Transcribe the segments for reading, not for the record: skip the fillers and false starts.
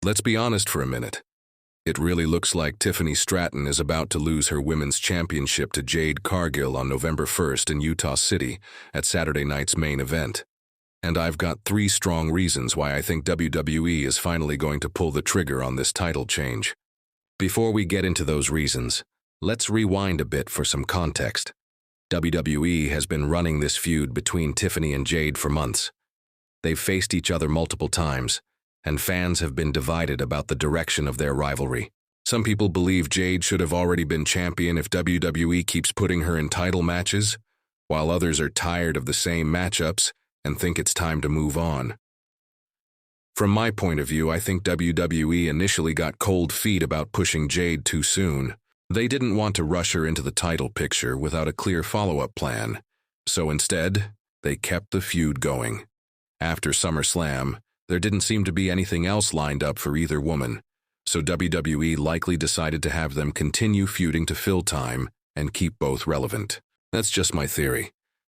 Let's be honest for a minute. It really looks like Tiffany Stratton is about to lose her women's championship to Jade Cargill on November 1st in Utah City at Saturday night's main event. And I've got 3 strong reasons why I think WWE is finally going to pull the trigger on this title change. Before we get into those reasons, let's rewind a bit for some context. WWE has been running this feud between Tiffany and Jade for months. They've faced each other multiple times, and fans have been divided about the direction of their rivalry. Some people believe Jade should have already been champion if WWE keeps putting her in title matches, while others are tired of the same matchups and think it's time to move on. From my point of view, I think WWE initially got cold feet about pushing Jade too soon. They didn't want to rush her into the title picture without a clear follow-up plan, so instead, they kept the feud going. After SummerSlam, there didn't seem to be anything else lined up for either woman, so WWE likely decided to have them continue feuding to fill time and keep both relevant. That's just my theory,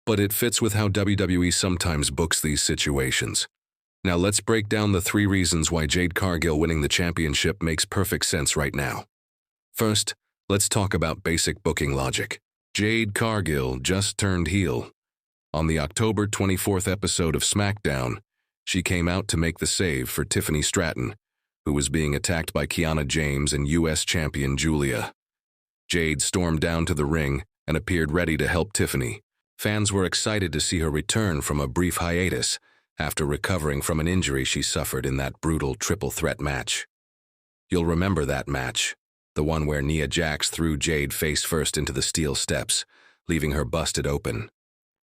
but it fits with how WWE sometimes books these situations. Now let's break down the 3 reasons why Jade Cargill winning the championship makes perfect sense right now. First, let's talk about basic booking logic. Jade Cargill just turned heel. On the October 24th episode of SmackDown, she came out to make the save for Tiffany Stratton, who was being attacked by Kiana James and U.S. champion Julia. Jade stormed down to the ring and appeared ready to help Tiffany. Fans were excited to see her return from a brief hiatus after recovering from an injury she suffered in that brutal triple threat match. You'll remember that match, the one where Nia Jax threw Jade face first into the steel steps, leaving her busted open.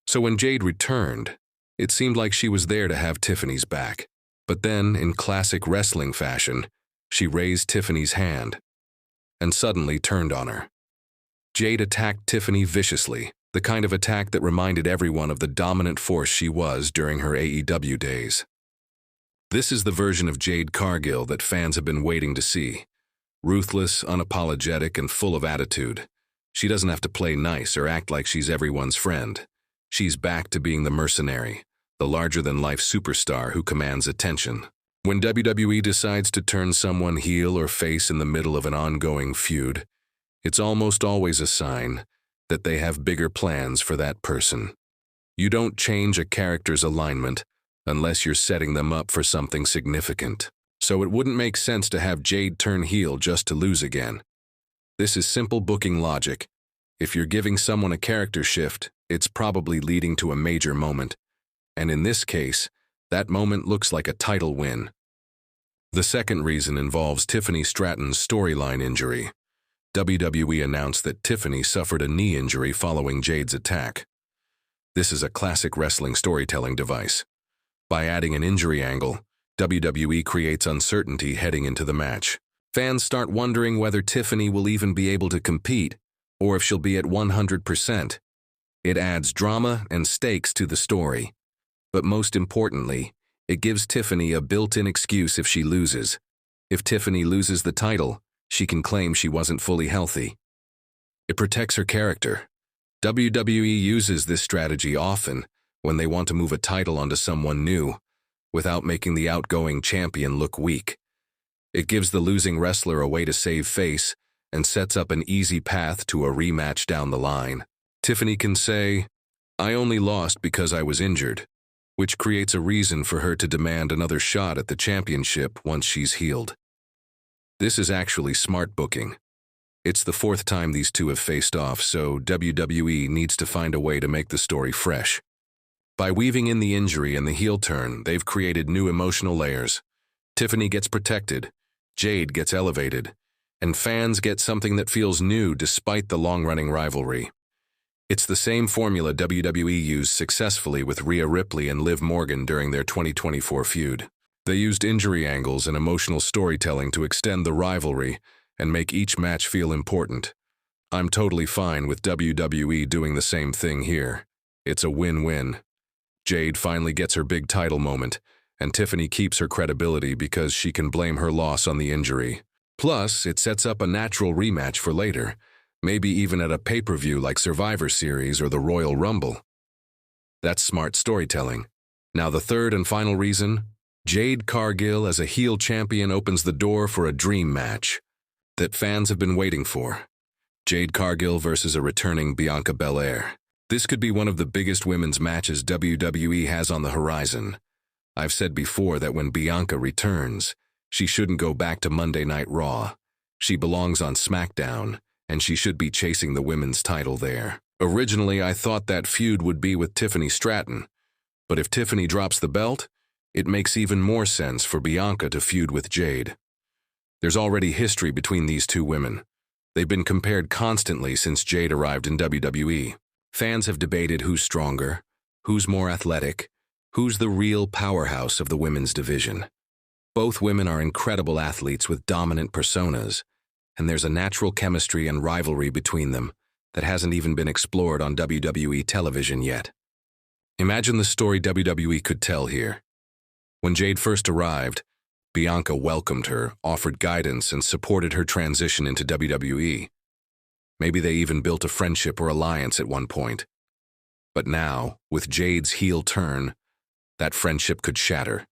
So when Jade returned, it seemed like she was there to have Tiffany's back. But then, in classic wrestling fashion, she raised Tiffany's hand and suddenly turned on her. Jade attacked Tiffany viciously, the kind of attack that reminded everyone of the dominant force she was during her AEW days. This is the version of Jade Cargill that fans have been waiting to see. Ruthless, unapologetic, and full of attitude. She doesn't have to play nice or act like she's everyone's friend. She's back to being the mercenary, the larger-than-life superstar who commands attention. When WWE decides to turn someone heel or face in the middle of an ongoing feud, it's almost always a sign that they have bigger plans for that person. You don't change a character's alignment unless you're setting them up for something significant. So it wouldn't make sense to have Jade turn heel just to lose again. This is simple booking logic. If you're giving someone a character shift, it's probably leading to a major moment. And in this case, that moment looks like a title win. The second reason involves Tiffany Stratton's storyline injury. WWE announced that Tiffany suffered a knee injury following Jade's attack. This is a classic wrestling storytelling device. By adding an injury angle, WWE creates uncertainty heading into the match. Fans start wondering whether Tiffany will even be able to compete, or if she'll be at 100%. It adds drama and stakes to the story. But most importantly, it gives Tiffany a built-in excuse if she loses. If Tiffany loses the title, she can claim she wasn't fully healthy. It protects her character. WWE uses this strategy often when they want to move a title onto someone new, without making the outgoing champion look weak. It gives the losing wrestler a way to save face and sets up an easy path to a rematch down the line. Tiffany can say, "I only lost because I was injured," which creates a reason for her to demand another shot at the championship once she's healed. This is actually smart booking. It's the 4th time these two have faced off, so WWE needs to find a way to make the story fresh. By weaving in the injury and the heel turn, they've created new emotional layers. Tiffany gets protected, Jade gets elevated, and fans get something that feels new despite the long-running rivalry. It's the same formula WWE used successfully with Rhea Ripley and Liv Morgan during their 2024 feud. They used injury angles and emotional storytelling to extend the rivalry and make each match feel important. I'm totally fine with WWE doing the same thing here. It's a win-win. Jade finally gets her big title moment, and Tiffany keeps her credibility because she can blame her loss on the injury. Plus, it sets up a natural rematch for later, maybe even at a pay-per-view like Survivor Series or the Royal Rumble. That's smart storytelling. Now the third and final reason, Jade Cargill as a heel champion opens the door for a dream match that fans have been waiting for. Jade Cargill versus a returning Bianca Belair. This could be one of the biggest women's matches WWE has on the horizon. I've said before that when Bianca returns, she shouldn't go back to Monday Night Raw. She belongs on SmackDown, and she should be chasing the women's title there. Originally, I thought that feud would be with Tiffany Stratton, but if Tiffany drops the belt, it makes even more sense for Bianca to feud with Jade. There's already history between these two women. They've been compared constantly since Jade arrived in WWE. Fans have debated who's stronger, who's more athletic, who's the real powerhouse of the women's division. Both women are incredible athletes with dominant personas, and there's a natural chemistry and rivalry between them that hasn't even been explored on WWE television yet. Imagine the story WWE could tell here. When Jade first arrived, Bianca welcomed her, offered guidance, and supported her transition into WWE. Maybe they even built a friendship or alliance at one point. But now, with Jade's heel turn, that friendship could shatter.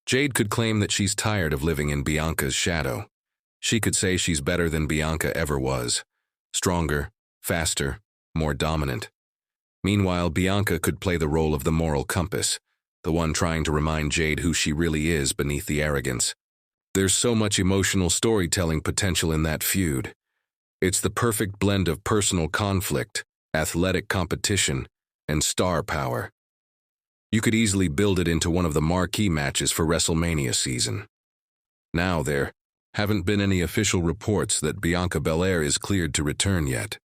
Jade could claim that she's tired of living in Bianca's shadow. She could say she's better than Bianca ever was. Stronger, faster, more dominant. Meanwhile, Bianca could play the role of the moral compass, the one trying to remind Jade who she really is beneath the arrogance. There's so much emotional storytelling potential in that feud. It's the perfect blend of personal conflict, athletic competition, and star power. You could easily build it into one of the marquee matches for WrestleMania season. Now there haven't been any official reports that Bianca Belair is cleared to return yet.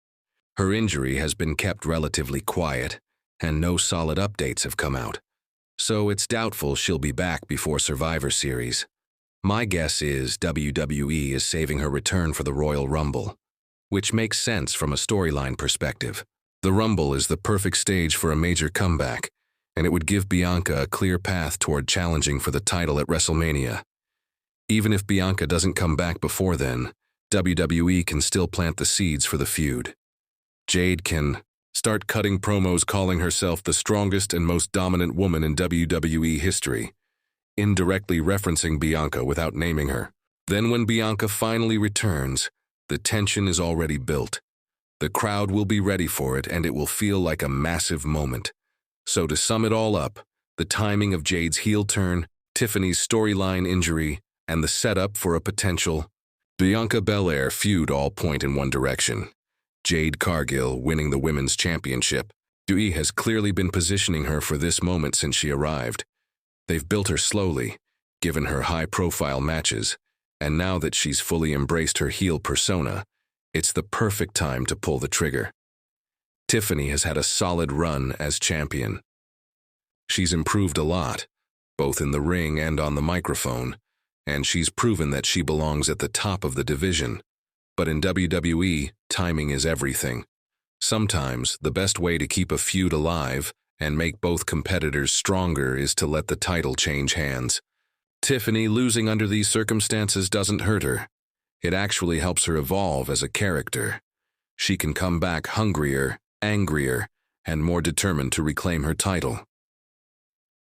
Her injury has been kept relatively quiet, and no solid updates have come out. So it's doubtful she'll be back before Survivor Series. My guess is WWE is saving her return for the Royal Rumble, which makes sense from a storyline perspective. The Rumble is the perfect stage for a major comeback, and it would give Bianca a clear path toward challenging for the title at WrestleMania. Even if Bianca doesn't come back before then, WWE can still plant the seeds for the feud. Jade can start cutting promos calling herself the strongest and most dominant woman in WWE history, indirectly referencing Bianca without naming her. Then when Bianca finally returns, the tension is already built. The crowd will be ready for it, and it will feel like a massive moment. So to sum it all up, the timing of Jade's heel turn, Tiffany's storyline injury, and the setup for a potential Bianca Belair feud all point in one direction. Jade Cargill winning the Women's Championship. WWE has clearly been positioning her for this moment since she arrived. They've built her slowly, given her high-profile matches, and now that she's fully embraced her heel persona, it's the perfect time to pull the trigger. Tiffany has had a solid run as champion. She's improved a lot, both in the ring and on the microphone, and she's proven that she belongs at the top of the division. But in WWE, timing is everything. Sometimes, the best way to keep a feud alive and make both competitors stronger is to let the title change hands. Tiffany losing under these circumstances doesn't hurt her. It actually helps her evolve as a character. She can come back hungrier, angrier, and more determined to reclaim her title.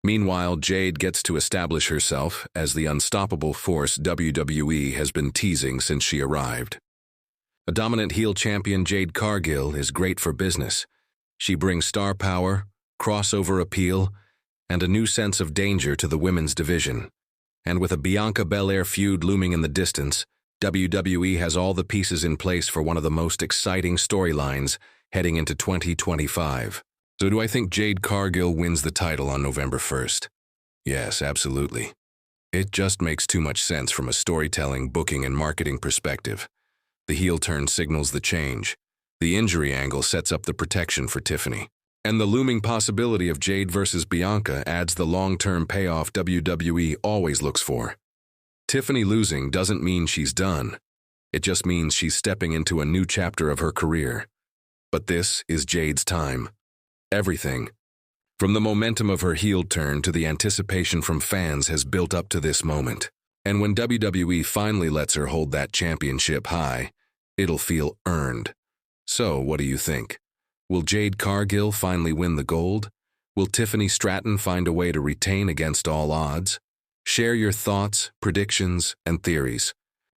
Meanwhile, Jade gets to establish herself as the unstoppable force WWE has been teasing since she arrived. A dominant heel champion, Jade Cargill, is great for business. She brings star power, crossover appeal, and a new sense of danger to the women's division. And with a Bianca Belair feud looming in the distance, WWE has all the pieces in place for one of the most exciting storylines heading into 2025. So do I think Jade Cargill wins the title on November 1st? Yes, absolutely. It just makes too much sense from a storytelling, booking, and marketing perspective. The heel turn signals the change. The injury angle sets up the protection for Tiffany. And the looming possibility of Jade versus Bianca adds the long-term payoff WWE always looks for. Tiffany losing doesn't mean she's done. It just means she's stepping into a new chapter of her career. But this is Jade's time. Everything, from the momentum of her heel turn to the anticipation from fans, has built up to this moment. And when WWE finally lets her hold that championship high, it'll feel earned. So, what do you think? Will Jade Cargill finally win the gold? Will Tiffany Stratton find a way to retain against all odds? Share your thoughts, predictions, and theories.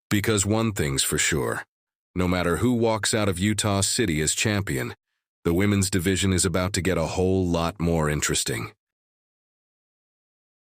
Because one thing's for sure. No matter who walks out of Utah City as champion, the women's division is about to get a whole lot more interesting.